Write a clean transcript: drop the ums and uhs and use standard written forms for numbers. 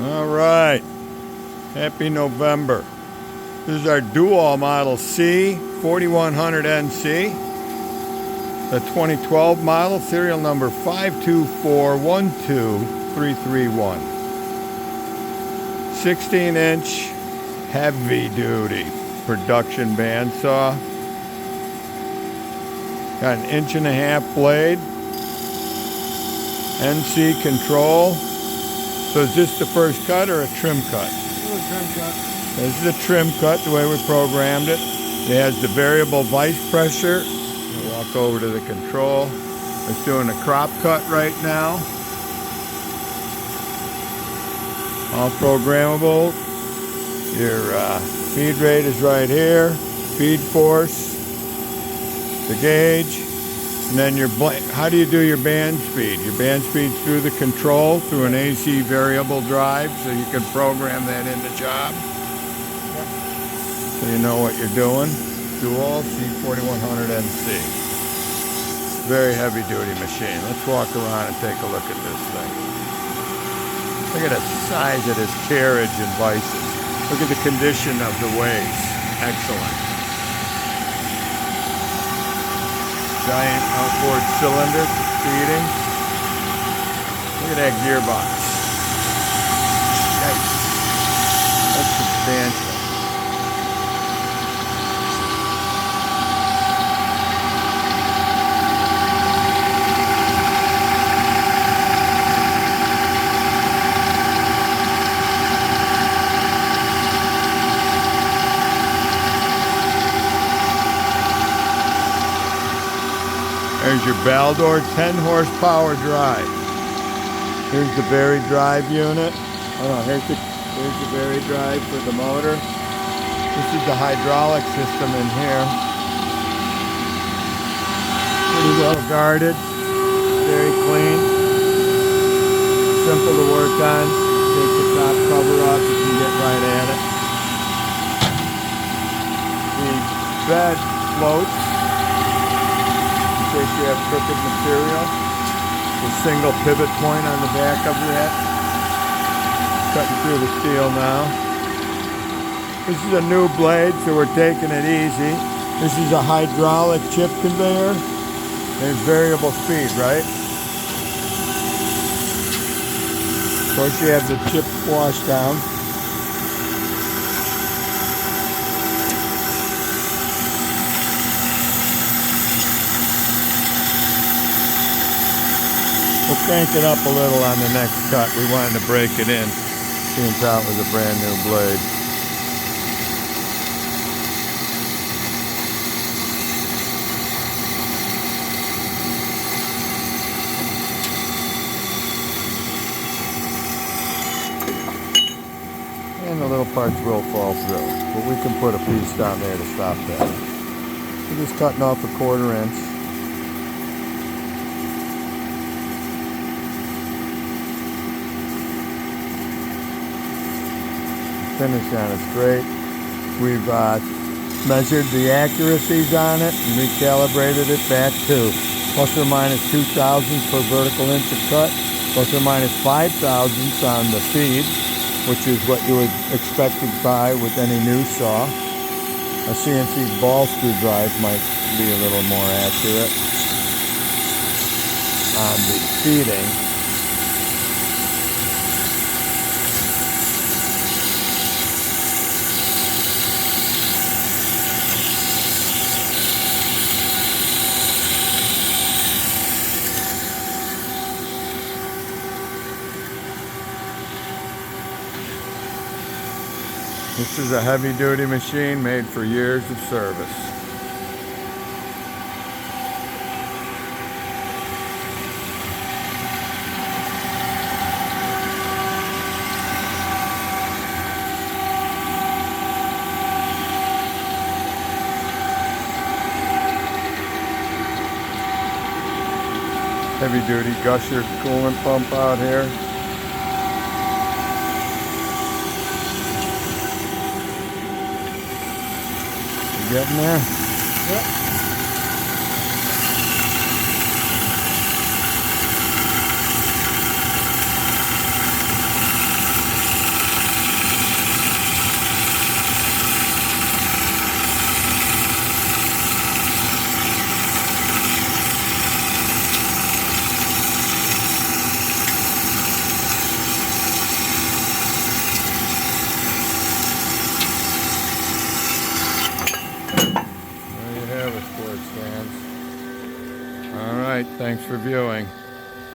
All right, happy November. This is our Doall model C-4100NC, the 2012 model, serial number 524-12331. 16-inch heavy-duty production bandsaw. Got an 1.5-inch blade. NC control. So is this the first cut or a trim cut? This is a trim cut. This is a trim cut, the way we programmed it. It has the variable vice pressure. We'll walk over to the control. It's doing a crop cut right now. All programmable. Your feed rate is right here. Feed force, the gauge. And then your how do you do your band speed? Your band speed's through the control, through an AC variable drive, so you can program that in the job. Yep. So you know what you're doing. Doall C-4100NC. Very heavy duty machine. Let's walk around and take a look at this thing. Look at the size of this carriage and vices. Look at the condition of the ways. Excellent. Giant outboard cylinder for feeding. Look at that gearbox. Yikes. That's substantial. There's your Baldor 10 horsepower drive. Here's the buried drive unit. Oh no, here's the buried drive for the motor. This is the hydraulic system in here. Pretty well guarded, very clean. Simple to work on. Take the top cover off, you can get right at it. The bed floats. In case you have crooked material. The single pivot point on the back of that. Cutting through the steel now. This is a new blade, so we're taking it easy. This is a hydraulic chip conveyor. There's variable speed, right? Of course you have the chip wash down. We'll crank it up a little on the next cut. We wanted to break it in, seeing how it was a brand new blade. And the little parts will fall through, but we can put a piece down there to stop that. We're just cutting off a 1/4 inch. Finish on it's great. We've measured the accuracies on it and recalibrated it back to plus or minus 2 thousandths per vertical inch of cut, plus or minus 5 thousandths on the feed, which is what you would expect to buy with any new saw. A CNC ball screw drive might be a little more accurate on the feeding. This is a heavy-duty machine made for years of service. Heavy-duty gusher coolant pump out here. Getting there? Yep. right, thanks for viewing.